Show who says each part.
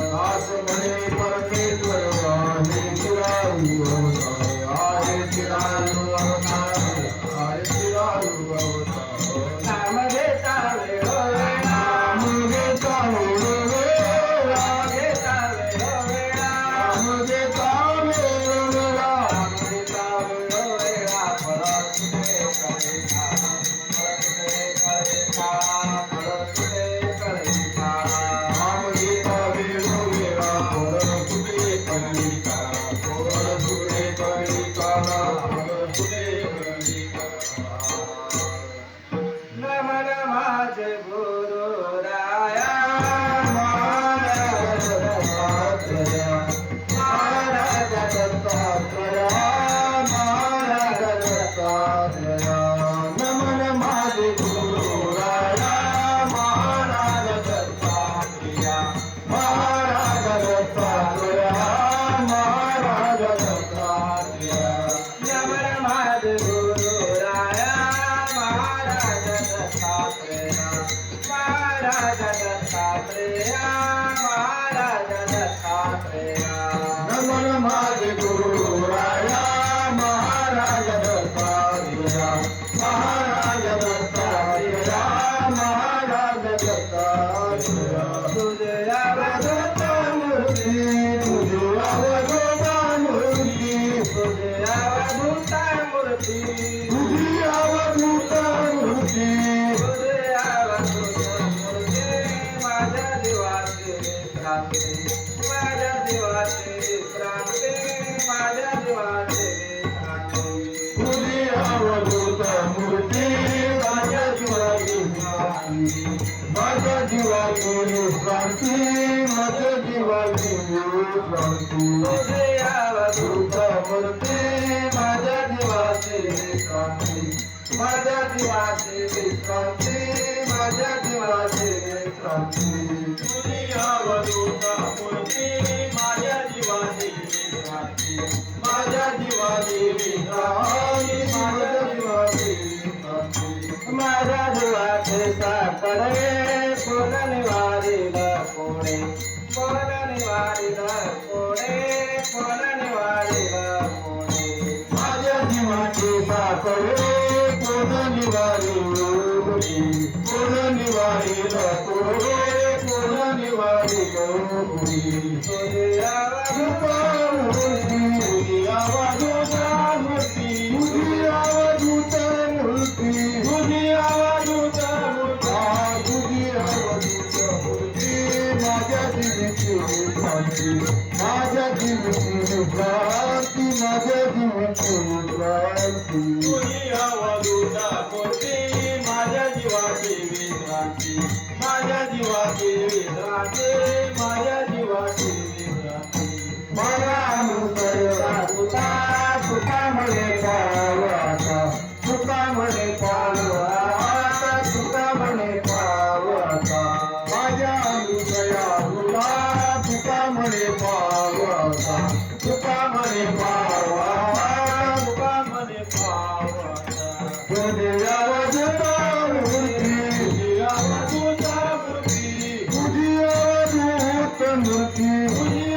Speaker 1: दास म्हणे परमेश्वर आहे चिरायू अवतार आहे चिरायू अवतार आहे चिरायू अवतार
Speaker 2: नाम घेता वेळोवेळा
Speaker 1: नाम घेता वेळोवेळा
Speaker 2: घेता वेळोवेळा
Speaker 1: नाम घेता वेळोवेळा
Speaker 2: घेता वेळोवेळा परत कळेचा परत कळेचा
Speaker 1: नाम घेता वेळोवेळा परतुले कलिका परतुले कलिका परतुले कलिका
Speaker 2: नमन माझे गुरु राया
Speaker 1: महाराज दत्तात्रया महाराज दत्तात्रया महाराज दत्तात्रया नमन माझे गुरु राया महाराज दत्तात्रया महाराज दत्तात्रया महाराज दत्तात्रया
Speaker 2: नमन माझे गुरु राया महाराज दत्तात्रेया महाराज दत्तात्रेया महाराज दत्तात्रेया
Speaker 1: नमन माझे गुरु राया महाराज दत्तात्रया महाराज दत्तात्रया महाराज दत्तात्रया
Speaker 2: तुझे अवधूत
Speaker 1: मूर्ती तुझी अवधूत मूर्ती
Speaker 2: तुझे अवधूत मूर्ती
Speaker 1: तुझी अवधूत मूर्ती
Speaker 2: तुझे अवधूत मूर्ती माझ्या जीवाची विश्रांती माझ्या जीवाची विश्रांती माझ्या जीवाची विश्रांती
Speaker 1: तुझी अवधूत मूर्ती माझ्या जीवाची विश्रांती माझ्या जीवाची विश्रांती माझ्या जीवाची विश्रांती
Speaker 2: तुझे अवधूत
Speaker 1: मूर्ती माझ्या जीवाची विश्रांती
Speaker 2: माझ्या जीवाची विश्रांती माझ्या जीवाची विश्रांती
Speaker 1: तुझी अवधूत मूर्ती माझ्या जीवाची विश्रांती माझ्या जीवाची विश्रांती माझ्या जीवाची विश्रांती
Speaker 2: माझ्या जीवाचे साकडे कोण निवारील कोणे कोण निवारील कोणे कोण निवारील कोणे
Speaker 1: माझ्या जीवाची साखरे कोण निवारील कोण निवारील कोणे कोण निवारील
Speaker 2: तुझे अवधूत
Speaker 1: मूर्ती अवधूत मूर्ती तुझी अवधूत मूर्ती तुझी अवधूत मूर्ती तुझी अवधूत मूर्ती माझ्या जीवाची विश्रांती माझ्या जीवाची विश्रांती माझ्या जीवाची विश्रांती तुझी अवधूत मूर्ती माझ्या जीवाची विश्रांती माझ्या जीवाची विश्रांती माझ्या जीवाची विश्रांती मला अनुसरला तुका म्हणे पावता तुका म्हणे पावता तुका म्हणे पावता माझ्या अनुसया तुका म्हणे पावता तुका म्हणे पावता तुका म्हणे पावता तुझी अवधूत मूर्ती तुझी अवधूत मूर्ती तुझी अवधूत मूर्ती तुझी